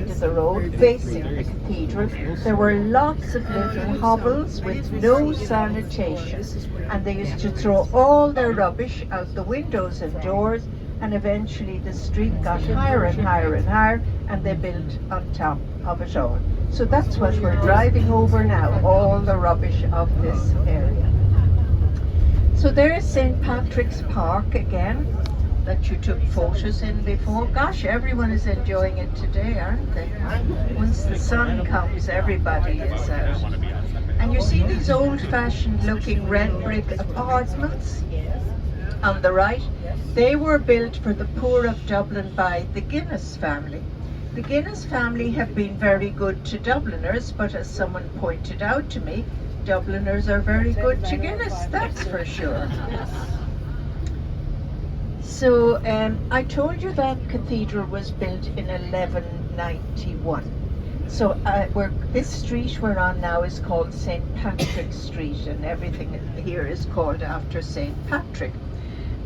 side of the road facing the cathedral, there were lots of little hovels with no sanitation, and they used to throw all their rubbish out the windows and doors, and eventually the street got higher and higher and higher, and they built on top of it all. So that's what we're driving over now, all the rubbish of this area. So there is St. Patrick's Park again, that you took photos in before. Gosh, everyone is enjoying it today, aren't they? Once the sun comes, everybody is out. And you see these old-fashioned looking red brick apartments on the right? They were built for the poor of Dublin by the Guinness family. The Guinness family have been very good to Dubliners, but as someone pointed out to me, Dubliners are very good to Guinness, that's for sure. So I told you that cathedral was built in 1191. So this street we're on now is called St. Patrick's Street, and everything here is called after St. Patrick.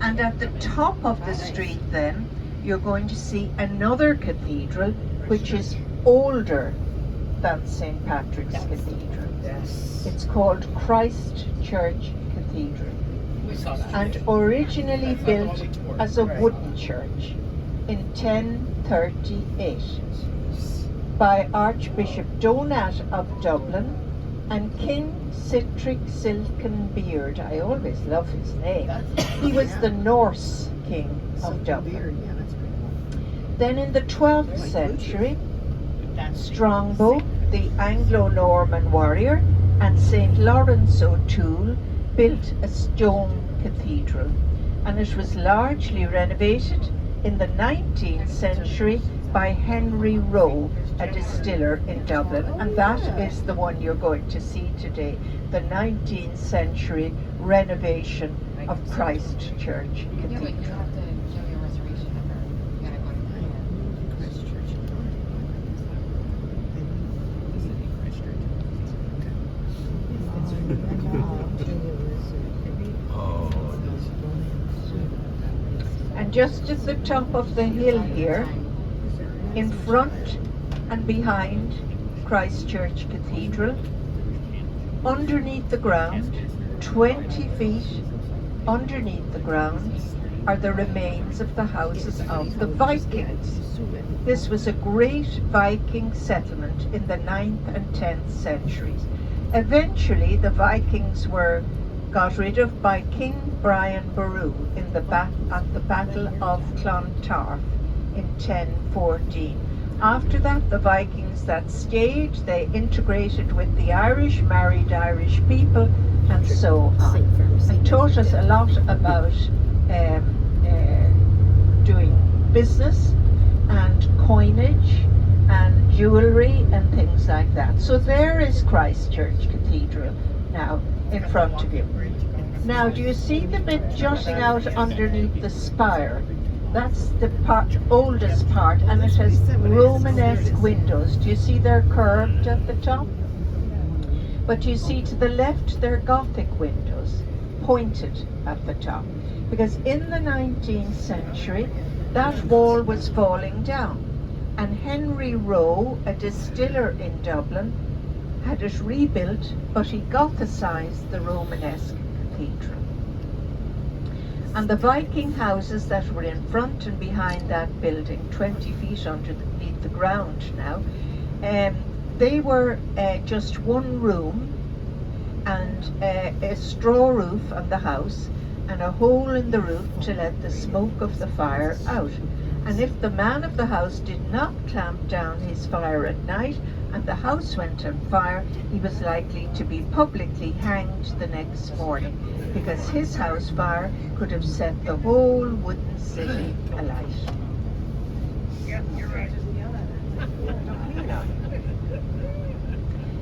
And at the top of the street then, you're going to see another cathedral which is older than St. Patrick's Cathedral. It's called Christ Church Cathedral, and originally built as a wooden church in 1038 by Archbishop Donat of Dublin and King Sitric Silkenbeard. I always love his name. He was the Norse king of Dublin. Then in the 12th century, Strongbow, the Anglo-Norman warrior, and St. Lawrence O'Toole built a stone cathedral, and it was largely renovated in the 19th century by Henry Rowe, a distiller in Dublin, and that is the one you're going to see today, the 19th century renovation of Christ Church Cathedral. And just at the top of the hill here, in front and behind Christ Church Cathedral, underneath the ground, 20 feet underneath the ground, are the remains of the houses of the Vikings. This was a great Viking settlement in the 9th and 10th centuries. Eventually the Vikings were got rid of by King Brian Boru at the Battle of Clontarf in 1014. After that, the Vikings that stayed, they integrated with the Irish, married Irish people, and so on. And taught us a lot about doing business and coinage and jewellery and things like that. So there is Christ Church Cathedral now in front of you. Now, do you see the bit jutting out underneath the spire? That's the oldest part, and it has Romanesque windows. Do you see they're curved at the top? But you see to the left they're Gothic windows, pointed at the top. Because in the 19th century, that wall was falling down, and Henry Rowe, a distiller in Dublin, had it rebuilt, but he Gothicized the Romanesque cathedral. And the Viking houses that were in front and behind that building, 20 feet underneath the ground now, they were just one room and a straw roof on the house and a hole in the roof to let the smoke of the fire out. And if the man of the house did not clamp down his fire at night and the house went on fire, he was likely to be publicly hanged the next morning, because his house fire could have set the whole wooden city alight. Yeah, you're right.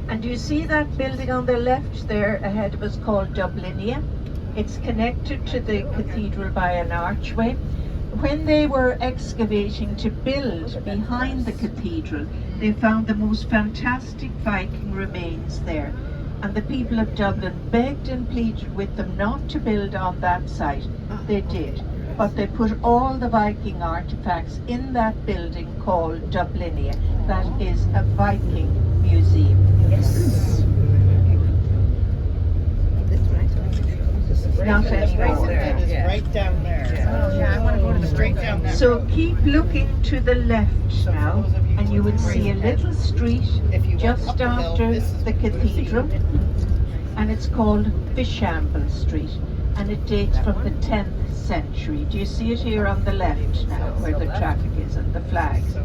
And you see that building on the left there ahead of us called Dublinia? It's connected to the cathedral by an archway. When they were excavating to build behind the cathedral, they found the most fantastic Viking remains there. And the people of Dublin begged and pleaded with them not to build on that site. They did. but they put all the Viking artifacts in that building called Dublinia. That is a Viking museum. Yes. Not anymore. It is right down there. Oh, yeah, I want to go to the straight down there. So keep looking to the left now, and you would see a little street just after the cathedral, and it's called Fishamble Street, and it dates from the 10th century. Do you see it here on the left now, where the traffic is and the flags?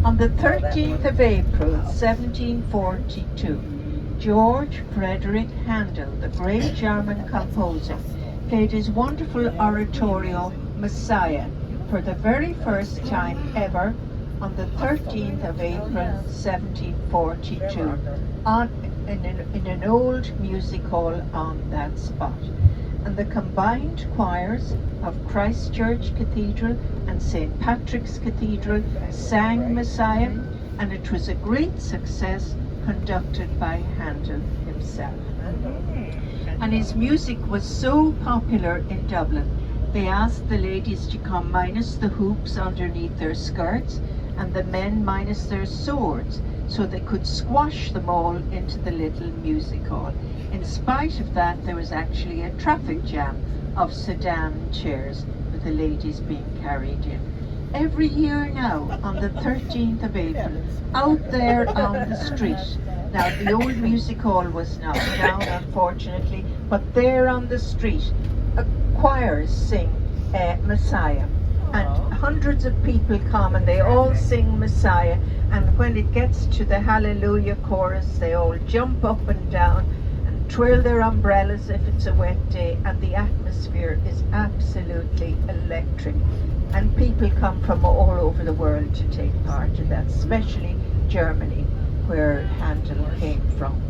On the 13th of April, 1742, George Frederick Handel, the great German composer, played his wonderful oratorio Messiah for the very first time ever on the 13th of April 1742 in an old music hall on that spot. And the combined choirs of Christ Church Cathedral and St. Patrick's Cathedral sang Messiah, and it was a great success, conducted by Handel himself. And his music was so popular in Dublin, they asked the ladies to come minus the hoops underneath their skirts and the men minus their swords, so they could squash them all into the little music hall. In spite of that, there was actually a traffic jam of sedan chairs with the ladies being carried in. Every year now, on the 13th of April, out there on the street. Now, the old music hall was now down, unfortunately, but there on the street, choirs sing Messiah. And hundreds of people come and they all sing Messiah. And when it gets to the Hallelujah chorus, they all jump up and down and twirl their umbrellas if it's a wet day. And the atmosphere is absolutely electric. And people come from all over the world to take part in that, especially Germany, where Handel came from.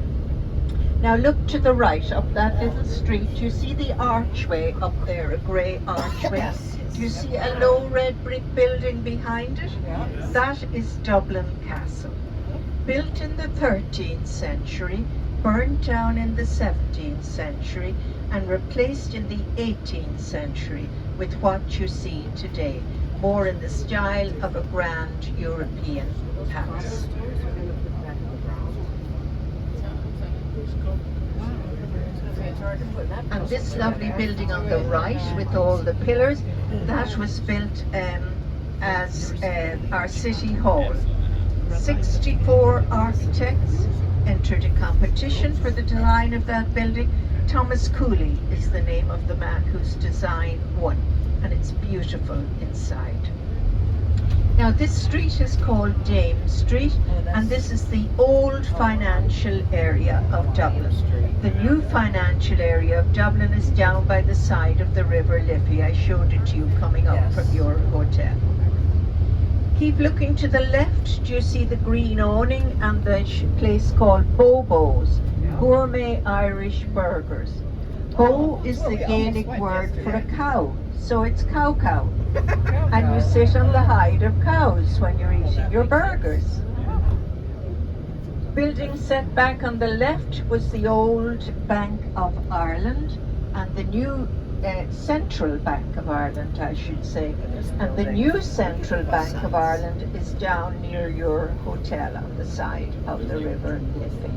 Now look to the right, up that little street. You see the archway up there, a grey archway? Yes. You see a low red brick building behind it? Yes. That is Dublin Castle. Built in the 13th century, burnt down in the 17th century, and replaced in the 18th century with what you see today, more in the style of a grand European palace. And this lovely building on the right with all the pillars, that was built as our city hall. 64 architects entered a competition for the design of that building. Thomas Cooley is the name of the man whose design won, and it's beautiful inside. Now this street is called Dame Street, and this is the old financial area of Dublin. The new financial area of Dublin is down by the side of the River Liffey. I showed it to you coming up from your hotel. Keep looking to the left. Do you see the green awning and the place called Bobo's, gourmet Irish burgers? Bo is the Gaelic word for a cow, so it's cow. And you sit on the hide of cows when you're eating your burgers. Building set back on the left was the old Bank of Ireland and the new Central Bank of Ireland, I should say. And the new Central Bank of Ireland is down near your hotel on the side of the River Liffey.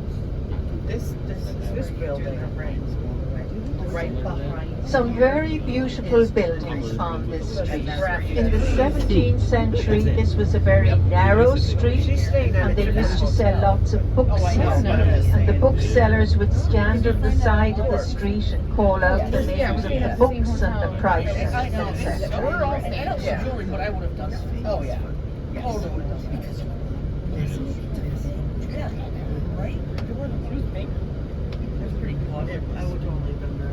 This building right behind. Some very beautiful buildings on this street. In the 17th century, this was a very narrow street, and they used to sell lots of books here. And the booksellers would stand on the side of the street and call out the names of the books and the prices, etc. We're all fans of jewelry, but I would have done it. Oh yeah. Totally would have done it. Yeah, right? It wasn't toothpaste. That's pretty clever. I would totally have done that.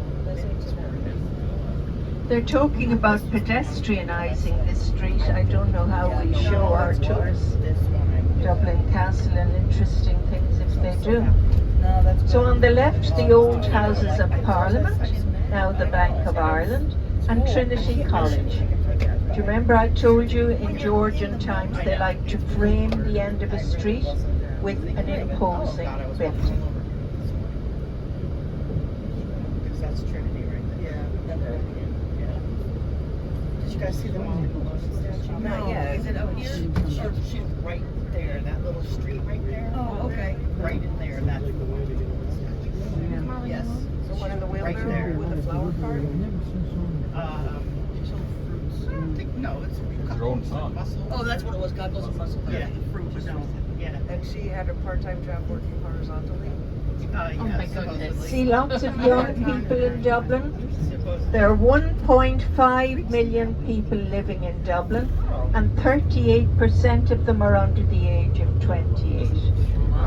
They're talking about pedestrianising this street. I don't know how we show our tourists Dublin Castle and interesting things if they do. So on the left, the old Houses of Parliament, now the Bank of Ireland, and Trinity College. Do you remember I told you in Georgian times they like to frame the end of a street with an imposing building. That's Trinity right there. Yeah. guys see the Molly statue? Not yet. Is it up here? She's right there, that little street right there. Oh, okay. Right in there, that's the one. Yes. The one in the Right wheelbarrow there. with the flower cart? I don't think, no, it's Growing son. muscle. Oh, that's what it was. God bless the muscle. Yeah. The fruit was no. Yeah. And she had a part-time job working horizontally. Yeah, Oh my goodness. supposedly. See lots of young people in Dublin. Supposedly. There are 1.5 million people living in Dublin, and 38% of them are under the age of 28.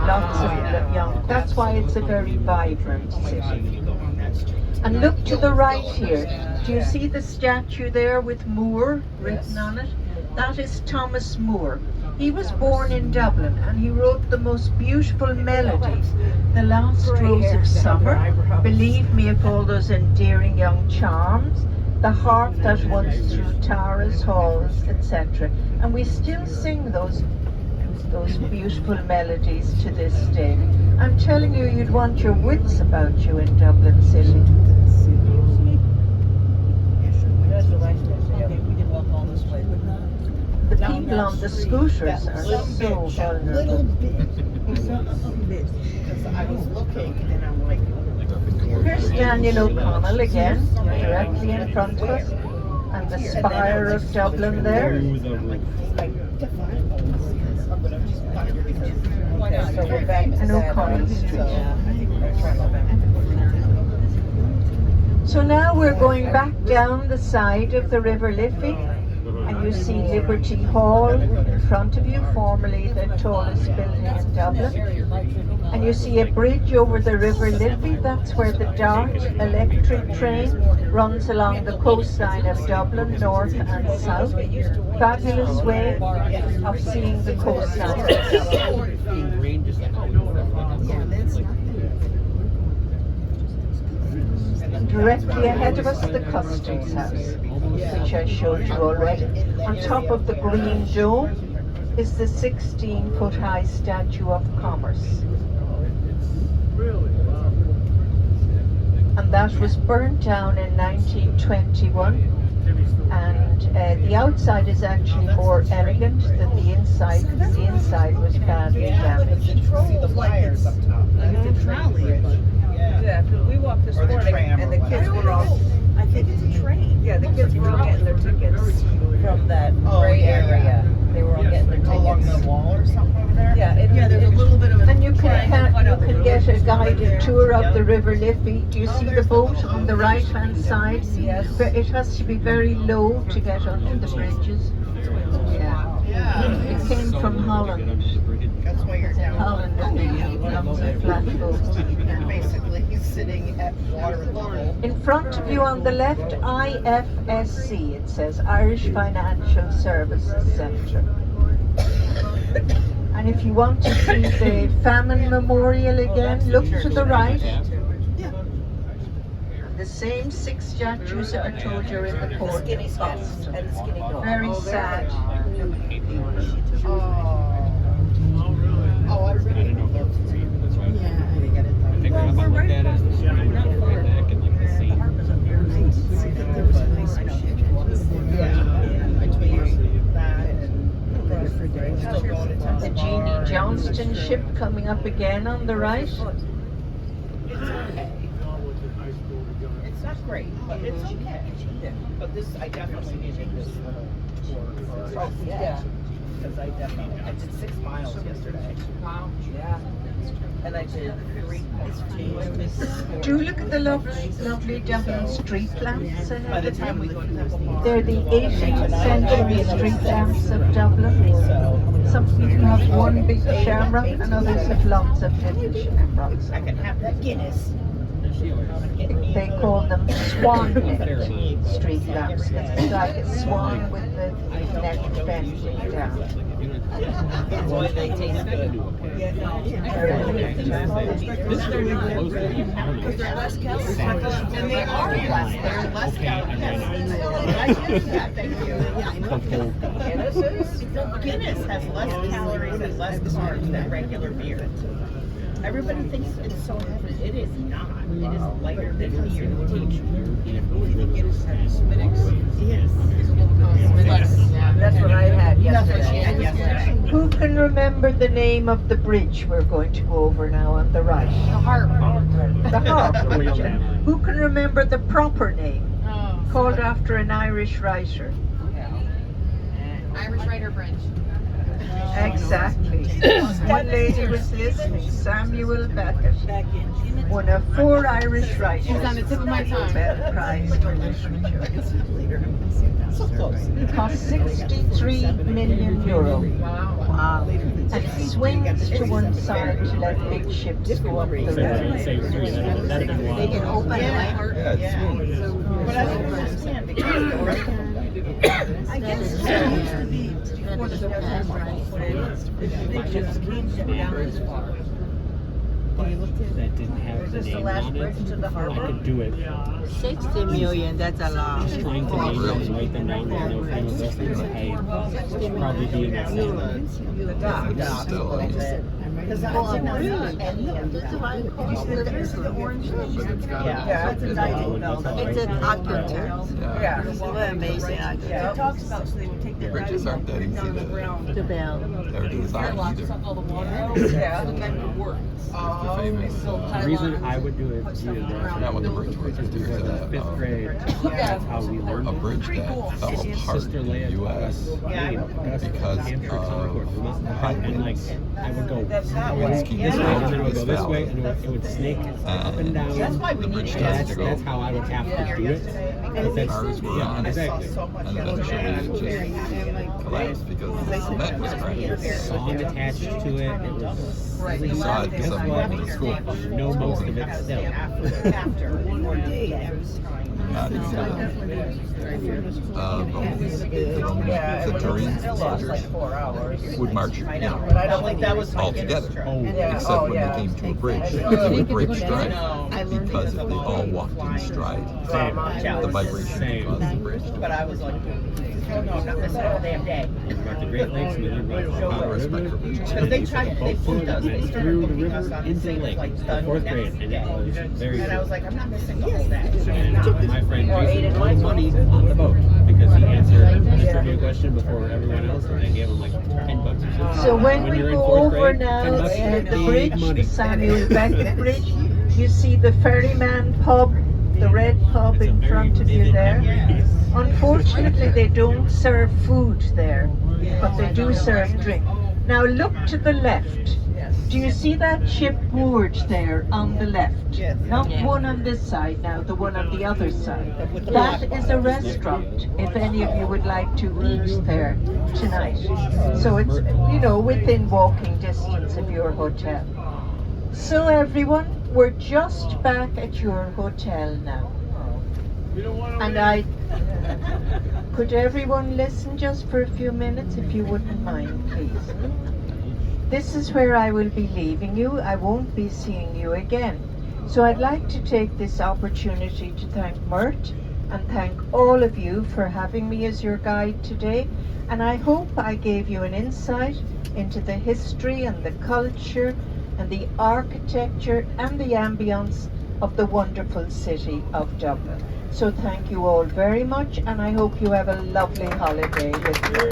Lots of young. That's why it's a very vibrant city. On that street. And look to the right here. Do you see the statue there with Moore written on it? That is Thomas Moore. He was born in Dublin and he wrote the most beautiful melodies. The Last Rose of Summer, Believe Me of all those endearing young charms, The Harp That Once Through Tara's Halls, etc. And we still sing those beautiful melodies to this day. I'm telling you, you'd want your wits about you in Dublin City. That's the right place. We did walk all this way. The people on the scooters are so Little vulnerable. bit. Because I was looking and I'm like, Here's Daniel O'Connell again, directly in front of us, and the spire of Dublin there. Okay, so we're back to And that. O'Connell Street. So, I think we're trying to go back. So now we're going back down the side of the River Liffey, and you see Liberty Hall in front of you, formerly the tallest building in Dublin. And you see a bridge over the River Liffey. That's where the DART electric train runs along the coastline of Dublin, north and south. Fabulous way of seeing the coastline of Dublin. Directly ahead of us, the Customs House, which I showed you already. On top of the green dome is the 16-foot high Statue of Commerce. And that was burnt down in 1921. And the outside is actually more elegant than the inside, because the inside was badly damaged. see the wires up top. Like it's a trolley, but yeah, because we walked this Or the morning tram and or the kids whatever. were all. I think it's a train. Yeah, the kids were all getting their tickets from that gray area. They were all getting their tickets. Along the wall or something over there? Yeah, there's a little bit of a. And you can get a guided tour of the River Liffey. Do you see the boat on the right hand side? Yes. But it has to be very low to get onto the bridges. Yeah. Yeah. It came from Holland. That's why you're down. Holland and they have lots of flat boats. You're basically sitting at water level. In front of you on the left, IFSC, it says Irish Financial Services Centre. And if you want to see the famine memorial again, look to the right. The same 6 statues that I told you are in the The port. skinny statue and the skinny dog. Very sad. Oh, I really know those three. That's why they get it done. I think if I looked at it, it's just like the neck and like the seat. Yeah, between that and still going to The Temple Jeannie Bar. Johnston ship coming up again on the right. It's okay. It's not great, but it's okay. But this, I definitely need to take this little tour for. Yeah. Because I did 6 miles yesterday. Wow. Yeah. And I did 3. Do look at the lovely Dublin street lamps By ahead the of time we you. go to Temple Bar. They're the 18th century street lamps of Dublin. So Some people have one big shamrock and others have lots of little shamrocks. I can have that Guinness. They call them swan neck street lamps. It's like a swan with the neck bending down. Boy, they taste good. This is really close to the Because they're less calories. And they are less. They're less calories. Yeah, thank you. Guinness has less calories and less carbs than regular beer. Everybody thinks it's so heavy. It is not. It is lighter than beer. That's what I had yesterday. Who can remember the name of the bridge we're going to go over now on the right? The harp. The harp bridge. Who can remember the proper name? Called after an Irish writer. Irish Writer Bridge. Exactly. One lady was listening, Samuel Beckett, one of 4 Irish writers. It was on the tip of my tongue. Nobel Prize for Literature. So close. It cost €63 million. Wow. And swings to one side to let big ships go up the river. They can open it. But I don't understand because I guess it used to be one of those they just came down this far. That didn't have the Is this the name last on bridge it. to the I harbor? could do it. 60 million, that's a lot. Just trying to name them and write them down with no frame of reference. I'd probably be in that same. The dock a little bit. Because I did not know any of that. There's the orange leaf. Yeah. That's a diving bell. It's an aqueduct. Yeah. What amazing aqueduct. It talks about so they would take the Bridges aren't that easy down the to ground. The bell. ever design either. Yeah. They're famous. The reason I would do it is Not with the bridge work, because there's in the fifth grade, that's how we learned a it. bridge that fell apart Sister in the Leia U.S. because and like I would go That's how when it skiing this way and then it would this go this way valley. and it would snake up and down. That's why we The need bridge to starts to go. That's how I would have to do it. But that's, Ours were on, exactly. and eventually it just collapsed because the cement was cracked. Song attached to it. It was You saw it because Guess I'm what? going to school. No, most of it still. after one more day. Not even Yeah, the Turian still lost like soldiers 4 hours. would march I know, but I don't think that was my all biggest together. struggle. Yeah. Except Oh, when yeah. they came to a bridge, they would break stride because if they all walked in stride, Same. the vibration Same. would cause the bridge to But I was like, oh no, I'm not missing all damn day. About the Great Lakes, we learned about the Colorado River. Because they tried, they put us, they started through the putting us river on the into the same lake. like the Fourth next grade, and day. it was very And I was cool. like, I'm not missing the whole day. And my friend Jason won money on the boat because he answered a trivia question before everyone else, and they gave him like $10 or something. So when we you're in go fourth over grade, now $10 is the big bridge, money. the Samuel Beckett Bridge, you see the Ferryman pub, the red pub It's a in very front of you vivid there. memory. Unfortunately, they don't serve food there, but they do serve drink. Now look to the left. Do you see that ship moored there on the left? Yes. Not one on this side now, the one on the other side. That is a restaurant, if any of you would like to eat there tonight. So it's, you know, within walking distance of your hotel. So everyone, we're just back at your hotel now. And could everyone listen just for a few minutes, if you wouldn't mind, please? This is where I will be leaving you. I won't be seeing you again. So I'd like to take this opportunity to thank Mert and thank all of you for having me as your guide today. And I hope I gave you an insight into the history and the culture and the architecture and the ambience of the wonderful city of Dublin. So thank you all very much, and I hope you have a lovely holiday with me.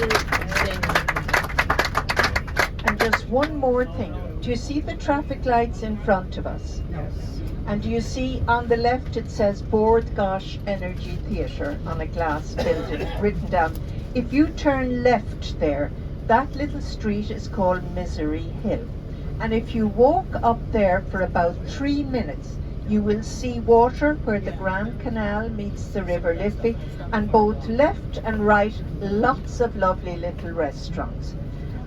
And just one more thing. Do you see the traffic lights in front of us? Yes. And do you see on the left it says Bord Gosh Energy Theatre on a glass building written down. If you turn left there, that little street is called Misery Hill. And if you walk up there for about 3 minutes, you will see water where the Grand Canal meets the River Liffey, and both left and right, lots of lovely little restaurants.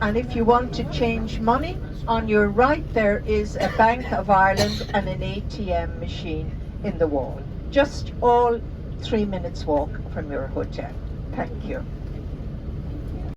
And if you want to change money, on your right there is a Bank of Ireland and an ATM machine in the wall. Just all 3 minutes walk from your hotel. Thank you.